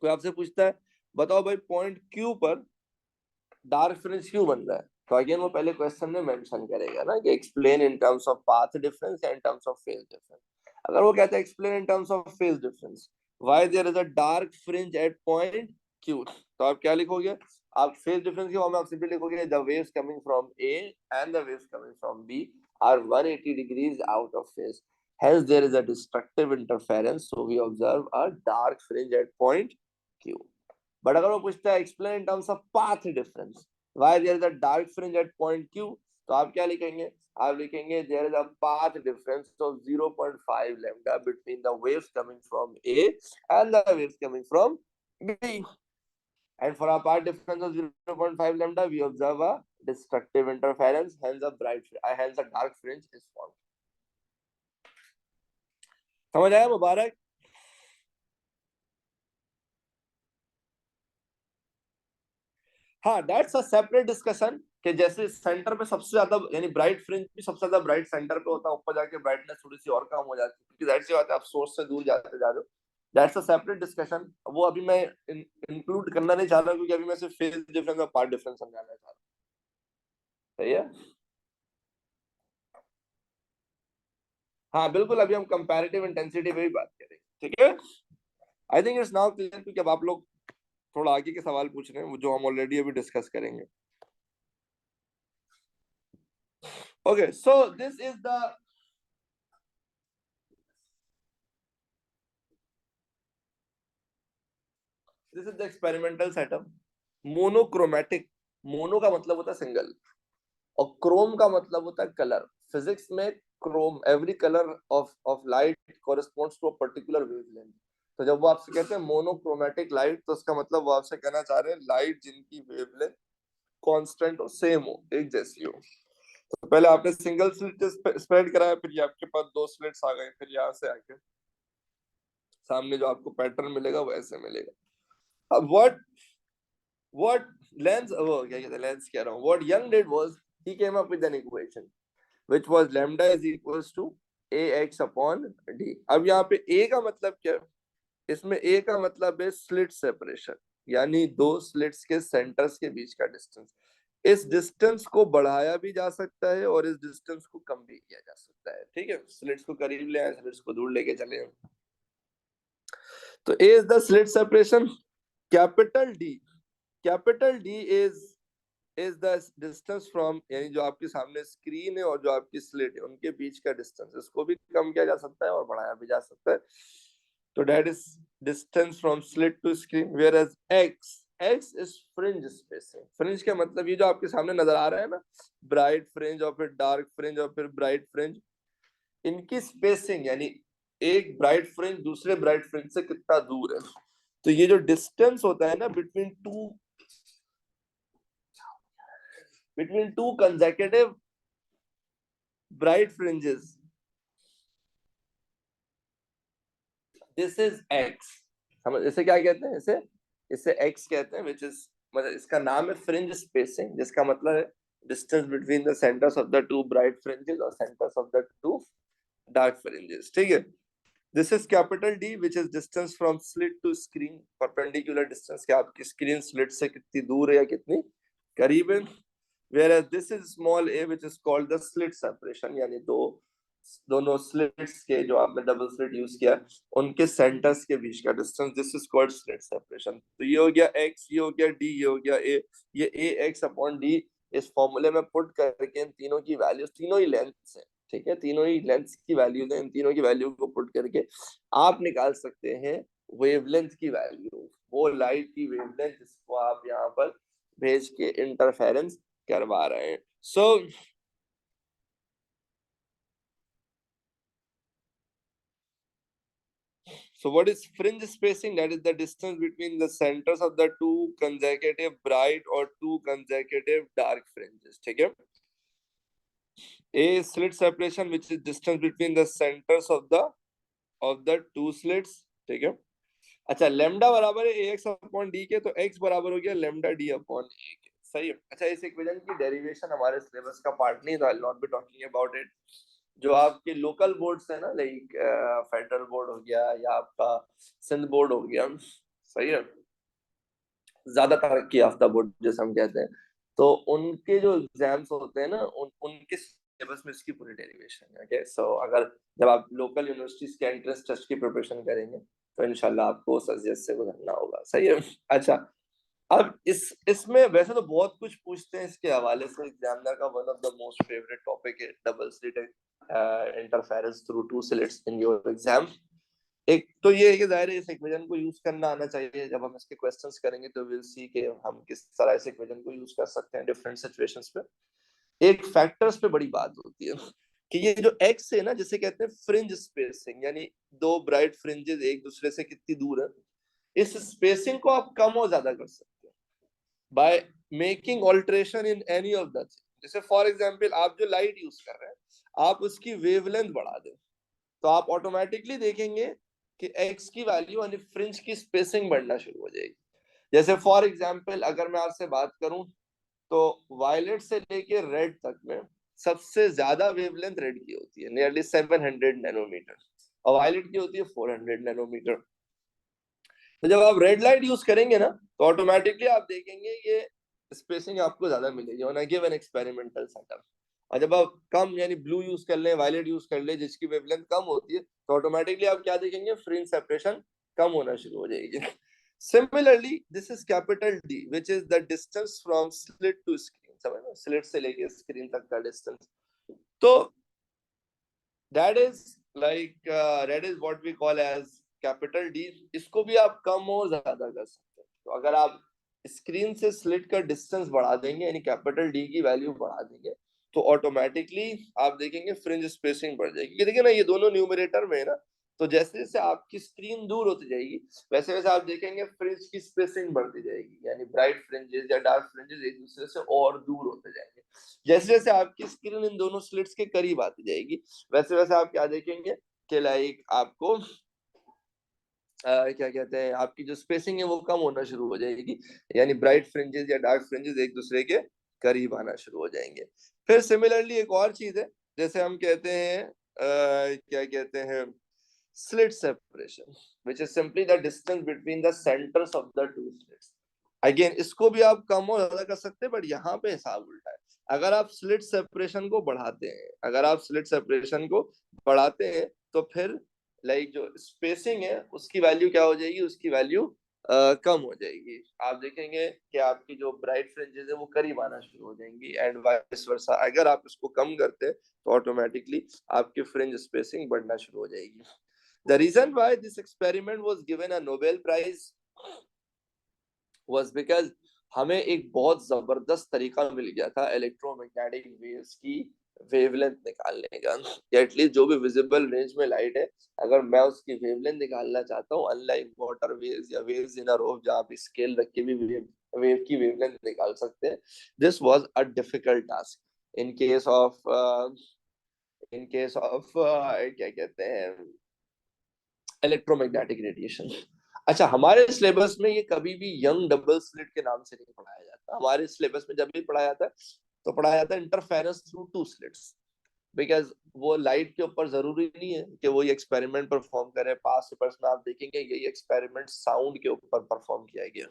Speaker 1: कोई आपसे पूछता है बताओ भाई पॉइंट Q पर डार्क फ्रिंज क्यों बन रहा है, तो अगेन वो पहले क्वेश्चन में मेंशन करेगा ना कि explain in terms of path difference and terms of phase difference. अगर वो कहता है explain in terms of phase difference why there is a dark fringe at point Q, तो आप क्या लिखोगे? आप फेज डिफरेंस के फॉर्म में आप सिंपली लिखोगे the waves coming from A and the waves coming from B are 180 degrees out of phase, hence there is a destructive interference, so we observe a dark fringe at point q। But अगर वो पूछता है explain in terms of path difference why there is a dark fringe at point Q, तो आप क्या लिखेंगे? आप लिखेंगे there is a path difference of 0.5 lambda between the waves coming from A and the waves coming from B, and for a path difference of 0.5 lambda we observe a destructive interference, hence a dark fringe is formed। समझ आया मुबारक? हाँ, दैट्स अ सेपरेट डिस्कशन कि जैसे सेंटर पे सबसे ज्यादा यानी ब्राइट फ्रिंज भी सबसे ज्यादा ब्राइट सेंटर पे होता है, ऊपर जाके ब्राइटनेस थोड़ी सी और कम हो जाती है, क्योंकि जाहिर सी बात है आप सोर्स से दूर जाते जा रहे हो। दैट्स अ सेपरेट डिस्कशन, वो अभी मैं इंक्लूड करना नहीं चाह रहा, क्योंकि अभी मैं सिर्फ फेज डिफरेंस और पार्ट डिफरेंस समझाना चाह रहा हूँ। सही है? हाँ बिल्कुल, अभी हम कंपैरेटिव इंटेंसिटी पे भी बात करेंगे, ठीक है? I think it's now clear, क्योंकि अब आप लोग थोड़ा आगे के सवाल पूछ रहे हैं जो हम ऑलरेडी अभी डिस्कस करेंगे। Okay, so this is the this is the experimental setup. Monochromatic, mono का मतलब होता है सिंगल, और क्रोम का मतलब होता है कलर. फिजिक्स में chrome, every colour of light corresponds to a particular wavelength. तो जब वो आपसे कहते हैं मोनोक्रोमैटिक लाइट, तो उसका मतलब वो आपसे कहना चाह रहे हैं लाइट जिनकी वेवलेंथ कांस्टेंट हो, सेम हो, एक जैसी हो. तो पहले आपने सिंगल स्लिट स्प्रेड कराया, फिर ये आपके पास दो स्लिट्स आ गए, फिर यहाँ से आके सामने जो आपको पैटर्न मिलेगा वो ऐसे मिलेगा. अब what Lenz, oh, क्या कहते हैं, Lenz कह रहा हूँ, what Young did was he came up with an equation which was lambda is equals to ax upon d. अब यहाँ पे a का मतलब क्या है? इसमें a का मतलब है स्लिट सेपरेशन, यानी दो स्लिट्स के सेंटर्स के बीच का डिस्टेंस. इस डिस्टेंस को बढ़ाया भी जा सकता है और इस डिस्टेंस को कम भी किया जा सकता है. ठीक है, स्लिट्स को करीब ले आए, स्लिट्स को दूर लेके चले. तो a is the slit separation. Capital D is the distance from, यानी जो आपके सामने स्क्रीन है और जो आपकी स्लिट है उनके बीच का डिस्टेंस. इसको भी कम किया जा सकता है और बढ़ाया भी जा सकता है. तो that is distance from slit to screen. Whereas x is fringe spacing. fringe का मतलब ये जो आपके सामने नजर आ रहा है ना, ब्राइट फ्रिंज और फिर डार्क फ्रिंज और फिर ब्राइट फ्रिंज, इनकी स्पेसिंग, यानी एक ब्राइट फ्रिंज दूसरे ब्राइट फ्रिंज से कितना दूर है. तो ये जो डिस्टेंस होता है ना between two consecutive bright fringes, this is x. समझ, इसे क्या कहते हैं, इसे x कहते हैं, which is, मतलब इसका नाम है फ्रिंज स्पेसिंग, जिसका मतलब है distance between the centres of the two bright fringes और centres of the two dark fringes. ठीक है. This is capital D, which is distance from slit to screen, perpendicular distance, कि आपकी स्क्रीन स्लिट से कितनी दूर है या कितनी करीब है. Whereas this is small a, which is called the slit separation, यानी दोनों स्लिट्स के, जो आपने डबल स्लिट यूज किया, उनके सेंटर्स के बीच का distance, this is called slit separation. तो ये हो गया x, ये हो गया d, ये हो गया a. ये ax अपॉन d इस फॉर्मूले में पुट करके इन तीनों की वैल्यूज, तीनों ही लेंथ है, ठीक है, तीनों ही लेंथ की वैल्यूज है, इन तीनों की वैल्यू को पुट करके आप निकाल सकते हैं वेवलेंथ की वैल्यू, वो लाइट की वेवलेंथ जिसको आप यहाँ पर भेज के इंटरफेरेंस करवा रहे हैं. So what is fringe spacing? That is the distance between the centers of the two consecutive bright or two consecutive dark fringes. ठीक है. A is slit separation, which is distance between the centers of the two slits. ठीक है. अच्छा, लेमडा बराबर है ax अपॉन d के, तो x बराबर हो गया लेमडा d अपॉन a के. सही है. अच्छा, इस इक्वेशन की डेरिवेशन हमारे सिलेबस का पार्ट नहीं, तो I will not be talking about it. जो आपके लोकल बोर्ड्स है ना, लाइक फेडरल बोर्ड हो गया या आपका सिंध बोर्ड हो गया, सही है, ज्यादा तरक्की याफ्ता बोर्ड जैसे हम कहते हैं, तो उनके जो एग्जाम्स होते हैं ना, उनके सिलेबस में इसकी पूरी डेरिवेशन है. ओके, सो अगर जब आप लोकल यूनिवर्सिटीज के एंट्रेंस टेस्ट की प्रिपरेशन करेंगे तो इंशाल्लाह आपको सब्जेक्ट से गुजरना होगा. सही है. अच्छा, अब इसमें वैसे तो बहुत कुछ पूछते हैं इसके हवाले से. एग्जामिनर का one of the most favourite topic है double slit interference through two slits in your exam. एक तो ये है कि जाहिर है इस इक्वेशन को यूज करना आना चाहिए. जब हम इसके क्वेश्चंस करेंगे तो विल सी कि हम किस तरह इस इक्वेशन को यूज कर सकते हैं डिफरेंट सिचुएशंस पे. एक फैक्टर्स पे बड़ी बात होती है कि ये जो एक्स है ना, जिसे कहते हैं फ्रिंज स्पेसिंग, यानी दो ब्राइट फ्रिंजेस एक दूसरे से कितनी दूर है, इस स्पेसिंग को आप कम और ज्यादा कर सकते हैं by making alteration in any of the. जैसे फॉर एग्जांपल आप जो लाइट यूज कर रहे हैं, आप उसकी वेवलेंथ बढ़ा दें, तो आप ऑटोमेटिकली देखेंगे कि एक्स की वैल्यू यानी फ्रिंज की स्पेसिंग बढ़ना शुरू हो जाएगी. जैसे फॉर एग्जांपल अगर मैं आपसे बात करूं, तो वायलेट से लेके रेड तक में सबसे ज्यादा वेवलेंथ रेड की होती है, नियरली 700 नैनोमीटर, और वायलेट की होती है 400 नैनोमीटर. तो जब आप रेड लाइट यूज करेंगे ना, तो ऑटोमेटिकली आप देखेंगे ये स्पेसिंग आपको ज्यादा मिलेगी on a given experimental setup. और जब आप कम यानी ब्लू यूज कर ले, वायलेट यूज कर ले, जिसकी वेवलेंथ कम होती है, तो ऑटोमेटिकली आप क्या देखेंगे, फ्रिंज सेपरेशन कम होना शुरू हो जाएगी. Similarly, this is capital D, which is the distance from slit to screen. समझ लो, स्लिट से लेके स्क्रीन तक का डिस्टेंस. तो that is like that is what we call as capital D. इसको भी आप कम और ज्यादा कर सकते हैं. तो अगर आप स्क्रीन से स्लिट का डिस्टेंस बढ़ा देंगे, यानी कैपिटल डी की वैल्यू बढ़ा देंगे, तो ऑटोमेटिकली आप देखेंगे फ्रिंज स्पेसिंग बढ़ जाएगी। देखिए ना, ये दोनों न्यूमरेटर में है ना, तो जैसे जैसे आपकी स्क्रीन दूर होती जाएगी वैसे वैसे आप देखेंगे फ्रिंज की स्पेसिंग बढ़ती जाएगी, यानी ब्राइट फ्रिंजेस या डार्क फ्रिंजेस एक दूसरे से और दूर होते जाएंगे। जैसे जैसे आपकी स्क्रीन इन दोनों स्लिट्स के करीब आती जाएगी वैसे वैसे आप क्या देखेंगे कि लाइक आपको क्या कहते हैं, आपकी जो स्पेसिंग है वो कम होना शुरू हो जाएगी, यानी ब्राइट फ्रिंजेस या डार्क फ्रिंजेस एक दूसरे के करीब आना शुरू हो जाएंगे। फिर सिमिलरली एक और चीज है, जैसे हम कहते हैं क्या कहते हैं, slit separation, which is simply the distance between the centers of the two slits. Again, इसको भी आप कम और ज्यादा कर सकते हैं, बट यहाँ पे हिसाब उल्टा है। अगर आप स्लिट सेपरेशन को बढ़ाते हैं, अगर आप स्लिट सेपरेशन को बढ़ाते हैं तो फिर लाइक जो स्पेसिंग है उसकी वैल्यू क्या हो जाएगी, उसकी वैल्यू कम हो जाएगी। आप देखेंगे कि आपकी जो ब्राइट फ्रिंजेस है वो करीब आना शुरू हो जाएंगी एंड वाइस वर्सा। अगर आप इसको कम करते हैं तो ऑटोमेटिकली आपकी फ्रिंज स्पेसिंग बढ़ना शुरू हो जाएगी। The reason why this experiment was given a Nobel Prize was because हमें एक बहुत जबरदस्त तरीका मिल गया था इलेक्ट्रोमैग्नेटिक वेव्स की वेवलेंथ निकालने का। एटलीस्ट जो भी विजिबल रेंज में लाइट है, अगर मैं उसकी वेवलेंथ निकालना चाहता हूँ, अनलाइक वाटर वेव्स या वेव्स इन अ रोप जहाँ पे स्केल रख के भी वेव की वेवलेंथ निकाल सकते हैं, this was a difficult task in case of क्या कहते हैं, इलेक्ट्रोमैग्नेटिक रेडिएशन। अच्छा, हमारे सिलेबस में ये कभी भी यंग डबल स्लिट के नाम से नहीं पढ़ाया जाता। हमारे सिलेबस में जब भी पढ़ाया जाता है तो पढ़ाया जाता है interference through two slits, because वो लाइट के ऊपर जरूरी नहीं है कि वो ये एक्सपेरिमेंट परफॉर्म करे। पास्ट पेपर्स में आप देखेंगे यही एक्सपेरिमेंट साउंड के ऊपर परफॉर्म किया गया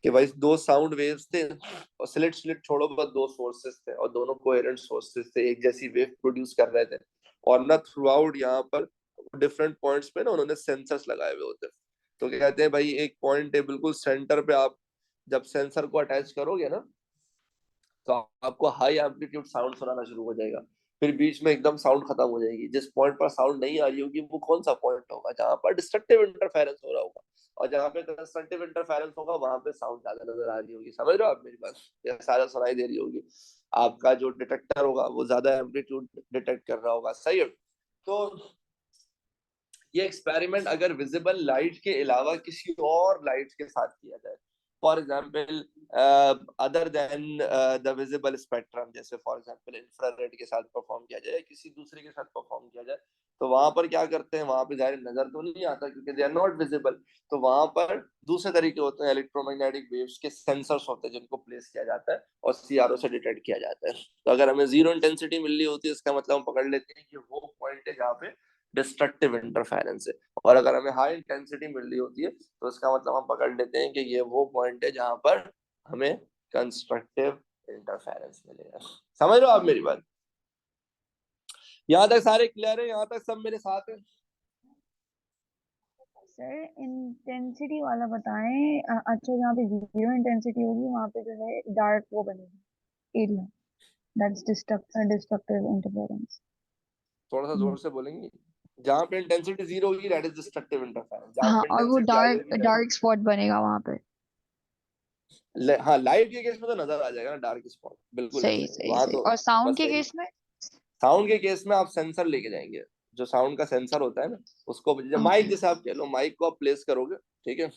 Speaker 1: कि भाई दो साउंड वेव्स थे और स्लिट स्लिट छोड़ो, बस दो सोर्सेस थे और दोनों कोहेरेंट सोर्सेस थे, एक जैसी वेव प्रोड्यूस कर रहे थे और ना थ्रू आउट यहाँ पर डिफरेंट पॉइंट्स पे ना उन्होंने सेंसर्स लगाए हुए होते। तो क्या कहते हैं भाई, एक पॉइंट है बिल्कुल सेंटर पे, आप जब सेंसर को अटैच करोगे ना तो आपको हाई एम्पलीट्यूड साउंड सुनाना शुरू हो जाएगा, फिर बीच में एकदम साउंड खत्म हो जाएगी। जिस पॉइंट पर साउंड नहीं आ रही होगी वो कौन सा पॉइंट होगा, जहां पर डिस्ट्रक्टिव इंटरफेरेंस हो रहा होगा, और जहां पे कंस्ट्रक्टिव इंटरफेरेंस होगा वहां पे साउंड ज्यादा नजर आ रही होगी। समझ रहे हो आप मेरी बात, या सारा सुनाई दे रही होगी, आपका जो डिटेक्टर होगा वो ज्यादा एम्पलीट्यूड डिटेक्ट कर रहा होगा। सही है। तो ये एक्सपेरिमेंट अगर विजिबल लाइट के अलावा किसी और लाइट के साथ किया जाए, for example other than the visible spectrum, जैसे फॉर एग्जाम्पल इंफ्रारेड के साथ परफॉर्म किया जाए, किसी दूसरे के साथ परफॉर्म किया जाए, तो वहां पर क्या करते हैं, वहां पे जाहिर नजर तो नहीं आता क्योंकि दे आर नॉट विजिबल, तो वहां पर दूसरे तरीके होते हैं, इलेक्ट्रोमैग्नेटिक वेव्स के सेंसर्स होते हैं जिनको प्लेस किया जाता है और सीआरओ से डिटेक्ट किया जाता है। तो अगर हमें जीरो इंटेंसिटी मिल रही होती है इसका मतलब हम पकड़ लेते हैं कि वो पॉइंट है जहाँ पे डिस्ट्रक्टिव इंटरफेरेंस है, और अगर हमें हाई इंटेंसिटी मिल रही होती है तो इसका मतलब हम पकड़ लेते हैं कि ये वो पॉइंट है जहां पर हमें कंस्ट्रक्टिव इंटरफेरेंस मिलेगा। समझ रहे हो आप मेरी बात, यहाँ तक सारे क्लियर है, यहाँ तक सब मेरे साथ है।
Speaker 2: सर इंटेंसिटी वाला बताएं। अच्छा, जहाँ पे जीरो इंटेंसिटी होगी वहाँ पे जो है डार्क वो बनेगा एरिया, दैट्स डिस्ट्रक्टिव इंटरफेरेंस।
Speaker 1: थोड़ा सा जोर से बोलेंगे, जहाँ पे इंटेंसिटी जीरो होगी दैट इज डिस्ट्रक्टिव इंटरफेरेंस, जहाँ
Speaker 2: हाँ,
Speaker 1: पे
Speaker 2: और वो
Speaker 1: इंटेंसिटी हाई
Speaker 2: डार्क
Speaker 1: होगी
Speaker 2: डार्क स्पॉट बनेगा वहाँ पे।
Speaker 1: हाँ, लाइट के केस में तो नजर आ जाएगा ना डार्क स्पॉट, बिल्कुल
Speaker 2: सही
Speaker 1: एग्जैक्टली
Speaker 2: सही
Speaker 1: वहां
Speaker 2: सही।
Speaker 1: तो
Speaker 2: और साउंड
Speaker 1: बस
Speaker 2: के
Speaker 1: वही।
Speaker 2: केस में?
Speaker 1: साउंड के केस में आप सेंसर लेके जाएंगे, जो साउंड का सेंसर होता है ना उसको, माइक
Speaker 2: ओके।
Speaker 1: जैसे आप कह लो, माइक को आप प्लेस करोगे, ठीक है,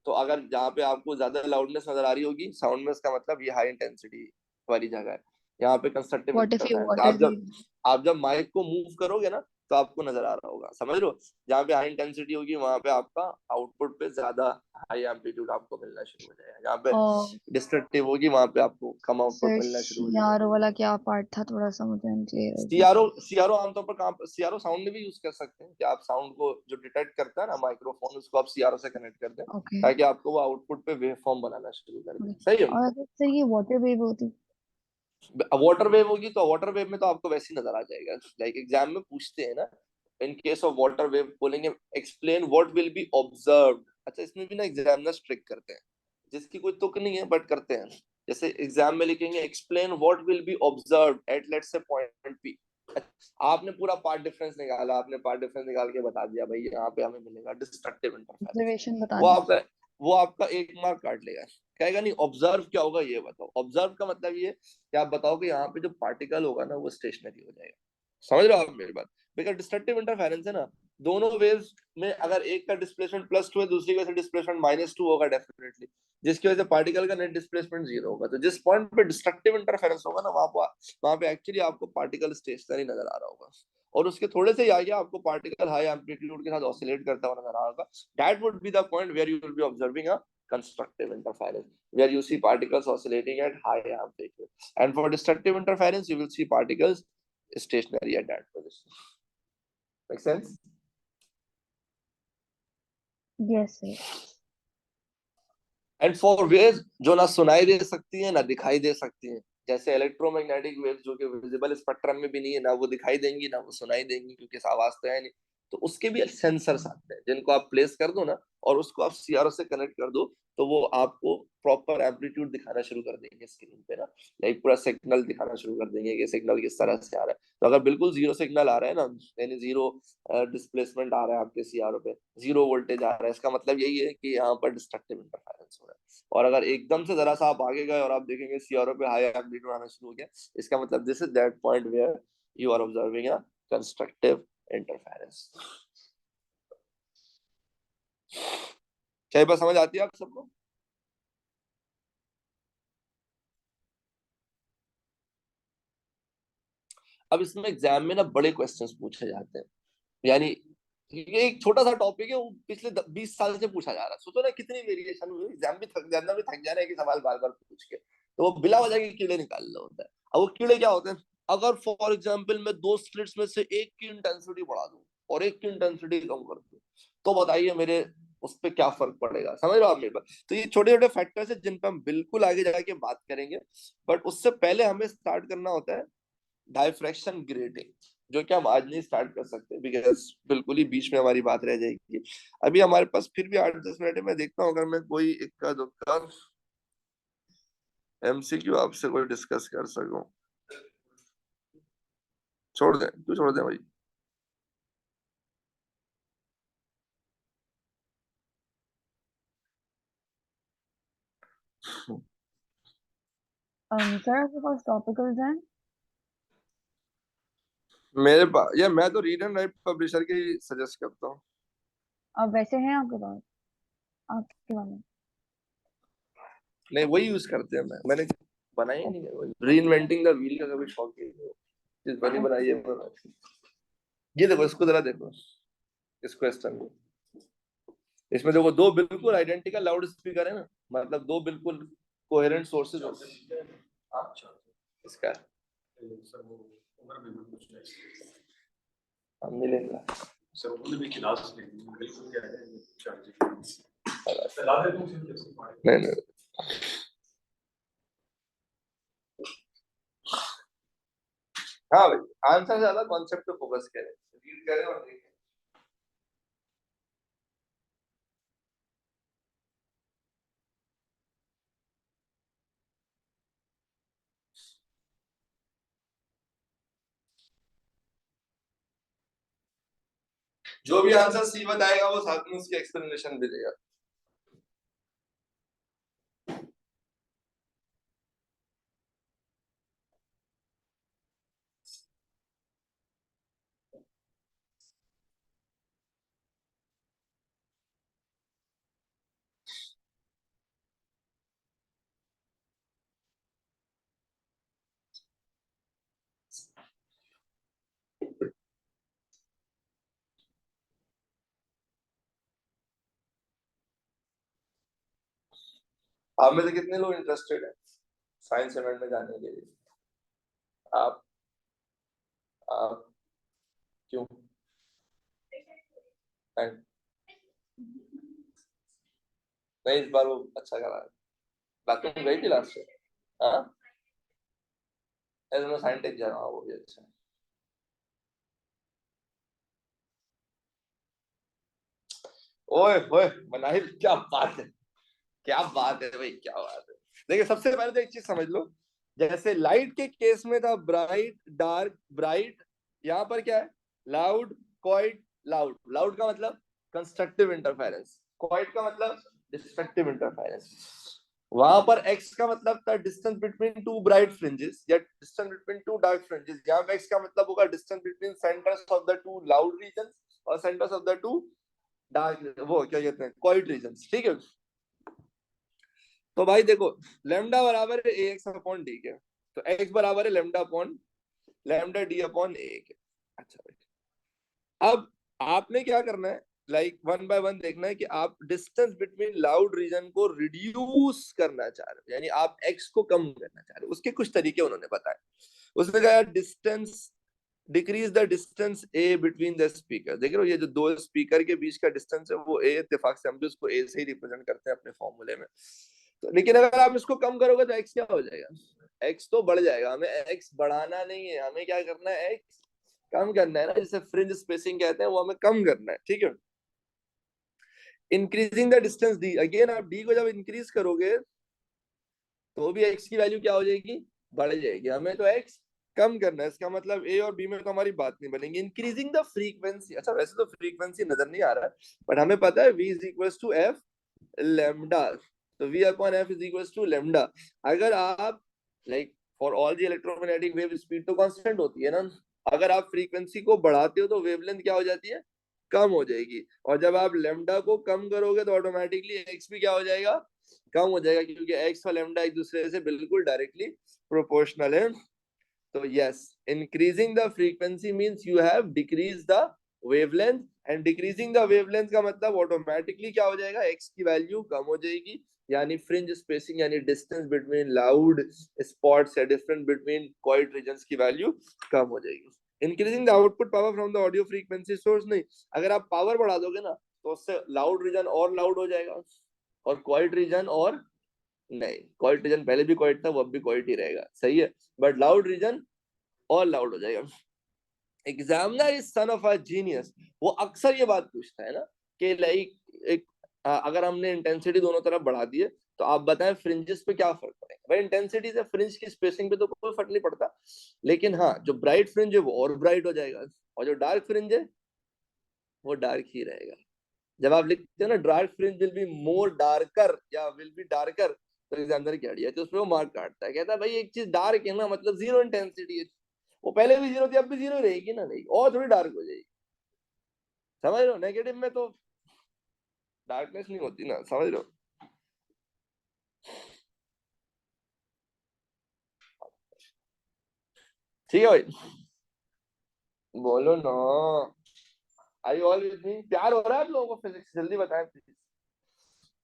Speaker 1: तो अगर जहाँ पे आपको ज्यादा लाउडनेस नजर आ रही होगी साउंड में, इसका मतलब ये हाई इंटेंसिटी वाली जगह है, यहाँ पे constructive
Speaker 2: what if you
Speaker 1: interference.
Speaker 2: Water wave?
Speaker 1: आप जब माइक को मूव करोगे ना तो आपको नजर आ रहा होगा, समझ लो, जहाँ पे हाई इंटेंसिटी होगी वहां पे आपका आउटपुट पे ज्यादा हाई एम्पलीट्यूड आपको मिलना शुरू हो जाएगा, जहाँ पे
Speaker 2: और
Speaker 1: डिस्ट्रक्टिव होगी वहां पे आपको कम आउटपुट
Speaker 2: सर
Speaker 1: मिलना शुरू हो जाएगा।
Speaker 2: सीआरओ वाला क्या पार्ट था, थोड़ा सा मुझे अनक्लियर है जी।
Speaker 1: सीआरओ आमतौर पर कहाँ, सीआरओ साउंड में भी यूज कर सकते हैं कि आप साउंड को जो डिटेक्ट करता है ना माइक्रोफोन, उसको आप सीआरओ से कनेक्ट कर दें
Speaker 2: ओके
Speaker 1: ताकि आपको वो आउटपुट पे वेव फॉर्म बनाना शुरू कर दे।
Speaker 2: ओके।
Speaker 1: सही है।
Speaker 2: और अगर सर ये वाटर वेव होती?
Speaker 1: वाटर वेव होगी तो वाटर वेव में तो आपको वैसे ही नजर आ जाएगा, लाइक एग्जाम में पूछते हैं ना, in case of water wave बोलेंगे explain what will be observed. अच्छा, इसमें भी ना एग्जामिनर्स ट्रिक करते हैं, जिसकी कोई तुक नहीं है बट करते हैं। जैसे एग्जाम में लिखेंगे explain what will be observed eight let's say point P, आपने पूरा पार्ट डिफरेंस निकाला, आपने पार्ट डिफरेंस निकाल के बता दिया भाई यहाँ पे हमें मिलेगा डिस्ट्रक्टिव इंटरफेरेंस,
Speaker 2: ऑब्जर्वेशन
Speaker 1: वो
Speaker 2: बतानी?
Speaker 1: आपका वो आपका 1 मार्क काट लेगा, कहेगा नहीं ऑब्जर्व क्या होगा ये बताओ। ऑब्जर्व का मतलब ये कि आप बताओ कि यहाँ पे जो पार्टिकल होगा ना वो स्टेशनरी हो जाएगा। समझ रहे हो आप मेरी बात? बिकॉज डिस्ट्रक्टिव इंटरफेरेंस है ना, दोनों वेव्स में अगर एक का डिस्प्लेसमेंट +2 है, दूसरी का डिस्प्लेसमेंट -2 होगा डेफिनेटली, जिसकी वजह से पार्टिकल का नेट डिस्प्लेसमेंट 0 होगा। तो जिस पॉइंट पे डिस्ट्रक्टिव इंटरफेरेंस होगा ना, वहां पे एक्चुअली आपको पार्टिकल स्टेशनरी नजर आ रहा होगा, और उसके थोड़े से आगे आपको पार्टिकल हाई एम्पलीट्यूड के साथ ऑसिलेट करता हुआ नजर आ रहा होगा। That would be the point where you will be observing a constructive interference, where you see particles oscillating at high amplitude. And for destructive interference, you will see particles stationary at that position. Make sense?
Speaker 2: Yes, sir.
Speaker 1: And for waves जो ना सुनाई दे सकती है ना दिखाई दे सकती है, जैसे इलेक्ट्रोमैग्नेटिक वेव्स जो कि विजिबल स्पेक्ट्रम में भी नहीं है, ना वो दिखाई देंगी ना वो सुनाई देंगी क्योंकि आवाज तो है नहीं, तो उसके भी सेंसर्स आते हैं जिनको आप प्लेस कर दो ना और उसको आप सीआरओ से कनेक्ट कर दो, तो वो आपको प्रॉपर एम्पलीट्यूड दिखाना शुरू कर देंगे स्क्रीन पे ना, लाइक पूरा सिग्नल दिखाना शुरू कर देंगे कि सिग्नल किस तरह से आ रहा है। तो अगर बिल्कुल जीरो सिग्नल आ रहा है ना, यानी जीरो डिस्प्लेसमेंट आ रहा है आपके सीआरओ पे, 0 वोल्टेज आ रहा है, इसका मतलब यही है कि यहाँ पर डिस्ट्रक्टिव इंटरफेरेंस हो रहा है। और अगर एकदम से जरा सा आप आगे गए और आप देखेंगे सीआरओ पे हाई एम्पलीट्यूड आना शुरू हो गया, इसका मतलब this is that point where you are observing a constructive interference. क्या बात समझ आती है आप सबको? अब इसमें एग्जाम में ना बड़े क्वेश्चंस पूछे जाते हैं, यानी ये एक छोटा सा टॉपिक है, वो पिछले 20 साल से पूछा जा रहा है। सोचो ना कितनी वेरिएशन हुई, एग्जाम भी थक जाना, भी थक जाना है कि सवाल बार बार पूछ के, तो वो बिला वजह के कीड़े निकाल रहा होता है। अब वो कीड़े क्या होते हैं, अगर फॉर एग्जाम्पल मैं 2 स्लिट्स में से एक की इंटेंसिटी बढ़ा दूं और एक की इंटेंसिटी कम कर दूं, तो बताइए मेरे उस पर क्या फर्क पड़ेगा? समझ रहे हो आप मेरे बात? तो ये छोटे छोटे फैक्टर्स है जिन पर हम बिल्कुल आगे जाके बात करेंगे, बट उससे पहले हमें स्टार्ट करना होता है डायफ्रैक्शन ग्रेडिंग, जो कि हम आज नहीं स्टार्ट कर सकते बिकॉज बिल्कुल ही बीच में हमारी बात रह जाएगी। अभी हमारे पास फिर भी 8-10 मिनट है, मैं देखता हूँ अगर मैं कोई इक्का दुक्का एमसीक्यू आपसे कोई डिस्कस कर सकूं। छोड़ दें, क्यों छोड़ दें भाई?
Speaker 2: Sir, आपके पास टॉपिकल्स हैं?
Speaker 1: मेरे पास या मैं तो रीड एंड राइट पब्लिशर के ही सजेस्ट करता हूँ।
Speaker 2: अब वैसे हैं आपके पास? आपके वाले?
Speaker 1: नहीं वही यूज करते हैं, मैंने बनाई ही नहीं है, री इन्वेंटिंग द व्हील का कभी शौक ही नहीं है। जिस बनी बनाई है ये देखो, इसको जरा देखो, इस क्वेश्चन को, इसमें देखो दो बिल्कुल आइडेंटिकल लाउड स्पीकर है ना, मतलब दो बिल्कुल कोहेरेंट सोर्सेज होते हैं। अच्छा, इसका हम मिलेगा सर, उन्होंने भी क्लास ली बिल्कुल क्या है चार्जिंग ला दे तुम नहीं नहीं। हाँ भाई, आंसर ज्यादा कॉन्सेप्ट पे फोकस करें, रीड करें और देखें। जो भी आंसर सी बताएगा वो साथ में उसकी एक्सप्लेनेशन भी देगा। आप में से कितने लोग इंटरेस्टेड हैं साइंस इवेंट में जाने के लिए? आप आप क्यों? नहीं, इस बार वो अच्छा करा है। बाकी तुम गई थी लास्ट से? हाँ, ऐसे मैं साइंटिस्ट जा रहा हूँ, वो भी अच्छा है। ओए ओए मनाहिल, क्या बात है, क्या बात है भाई, क्या बात है। देखिए सबसे पहले तो एक चीज समझ लो, जैसे लाइट के केस में था ब्राइट डार्क ब्राइट, यहाँ पर क्या है, लाउड क्वाइट लाउड। लाउड का मतलब कंस्ट्रक्टिव इंटरफेरेंस, क्वाइट का मतलब डिस्ट्रक्टिव इंटरफेरेंस। वहां पर x का मतलब था distance between two bright fringes या distance between two dark fringes. यहाँ पे x का मतलब होगा distance between centres of the two loud region और centres of the two dark, वो क्या कहते हैं, क्वाइट रीजन। ठीक है, तो भाई देखो लेमडा बराबर है ax अपॉन डी के, तो x बराबर है lambda upon lambda D upon A के। अच्छा भाई, अब आपने क्या करना है, लाइक वन बाय वन देखना है कि आप डिस्टेंस बिटवीन लाउड रीजन को रिड्यूस करना चाह रहे हो, यानी आप x को कम करना चाह रहे हो। उसके कुछ तरीके उन्होंने बताए। उसने कहा distance decrease the distance A between the speaker. देख रहे हो ये जो दो स्पीकर के बीच का डिस्टेंस है वो ए, इत्तेफाक से हम भी उसको ए से ही रिप्रेजेंट करते हैं अपने फॉर्मूले में। तो लेकिन अगर आप इसको कम करोगे तो x क्या हो जाएगा, x तो बढ़ जाएगा। हमें x बढ़ाना नहीं है, हमें क्या करना है, x कम करना है ना, जिसे फ्रिंज स्पेसिंग कहते हैं, वो हमें कम करना है। ठीक है, increasing the distance D, again आप डी को जब इंक्रीज करोगे तो भी x की वैल्यू क्या हो जाएगी, बढ़ जाएगी। हमें तो x कम करना है, इसका मतलब a और b में तो हमारी बात नहीं बनेगी। इंक्रीजिंग द फ्रीक्वेंसी, अच्छा वैसे तो फ्रीक्वेंसी नजर नहीं आ रहा है, बट हमें पता है v is equal to f lambda, तो v upon f is equal to lambda. अगर आप like for all the electromagnetic wave speed तो कांस्टेंट होती है ना, अगर आप फ्रीक्वेंसी को बढ़ाते हो तो वेवलेंथ क्या हो जाती है, कम हो जाएगी। और जब आप लेमडा को कम करोगे तो ऑटोमेटिकली एक्स भी क्या हो जाएगा, कम हो जाएगा, क्योंकि एक्स और लेमडा एक दूसरे से बिल्कुल डायरेक्टली प्रोपोर्शनल है। तो yes, increasing the frequency means you have decrease the wavelength, and decreasing the wavelength का मतलब ऑटोमेटिकली क्या हो जाएगा, एक्स की वैल्यू कम हो जाएगी, यानी फ्रिंज स्पेसिंग यानी डिस्टेंस बिटवीन लाउड स्पॉट्स या डिफरेंस बिटवीन क्वाइट रीजन्स की वैल्यू कम हो जाएगी। Increasing the output power from the audio frequency source, नहीं, अगर आप पावर बढ़ा दोगे ना तो उससे लाउड रीजन और लाउड हो जाएगा और क्वाइट रीजन और नहीं, क्वाइट रीजन पहले भी क्वाइट था, वो अब भी क्वाइट ही रहेगा, सही है, बट लाउड रीजन और लाउड हो जाएगा। Examiner is son of a genius, वो अक्सर ये बात पूछता है ना कि लाइक एक अगर हमने इंटेंसिटी दोनों तरफ बढ़ा दिए तो आप बताएं फ्रिंजेस पे क्या फर्क पड़ेगा। भाई इंटेंसिटी से फ्रिंज की स्पेसिंग पे तो कोई फर्क नहीं पड़ता, लेकिन हाँ जो ब्राइट फ्रिंज है वो और ब्राइट हो जाएगा और जो डार्क फ्रिंज है वो डार्क ही रहेगा। जब आप लिखते हो ना dark fringe will be more darker या विल बी डार्कर, तो एग्जामिनर क्या दिया तो उसमें वो मार्क काटता है, कहता है भाई एक चीज डार्क है ना मतलब जीरो इंटेंसिटी है, वो पहले भी जीरो थी अब भी जीरो रहेगी ना, नहीं और थोड़ी डार्क हो जाएगी। समझ रहे हो, नेगेटिव में तो डार्कनेस नहीं होती ना, समझ रहे हो। ठीक है भाई, बोलो ना, आई ऑल विद मी, प्यार हो रहा है आप लोगों को फिजिक्स, जल्दी बताएं प्लीज।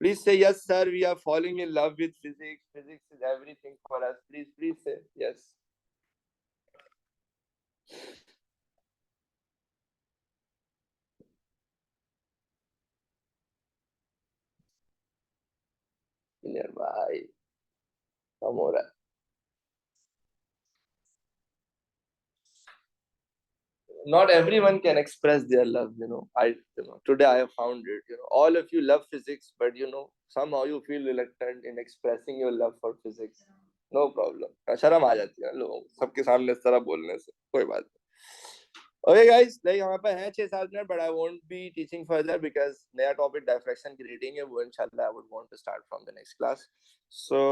Speaker 1: प्लीज से yes sir, we are following in love with physics, physics is everything for us, please please से यस। क्लियर भाई, कम हो रहा है। Not everyone can express their love, today I have found it, all of you love physics, but somehow you feel reluctant in expressing your love for physics. No problem, शर्म आ जाती है लोगों को सबके सामने इस तरह बोलने से, कोई बात नहीं। Okay guys, like हमारे पास है 6-7 minute, but I won't be teaching further because नया टॉपिक डायफ्रैक्शन की रीडिंग है, वो इंशाल्लाह I would want to start from the next class. So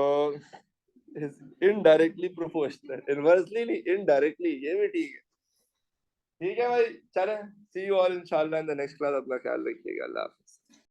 Speaker 1: is indirectly proportional, inversely नहीं, indirectly, ये भी ठीक है। ठीक है भाई, चलें, सी यू ऑल इंशाल्लाह इन द नेक्स्ट क्लास, अपना ख्याल रखिएगा, अल्लाह।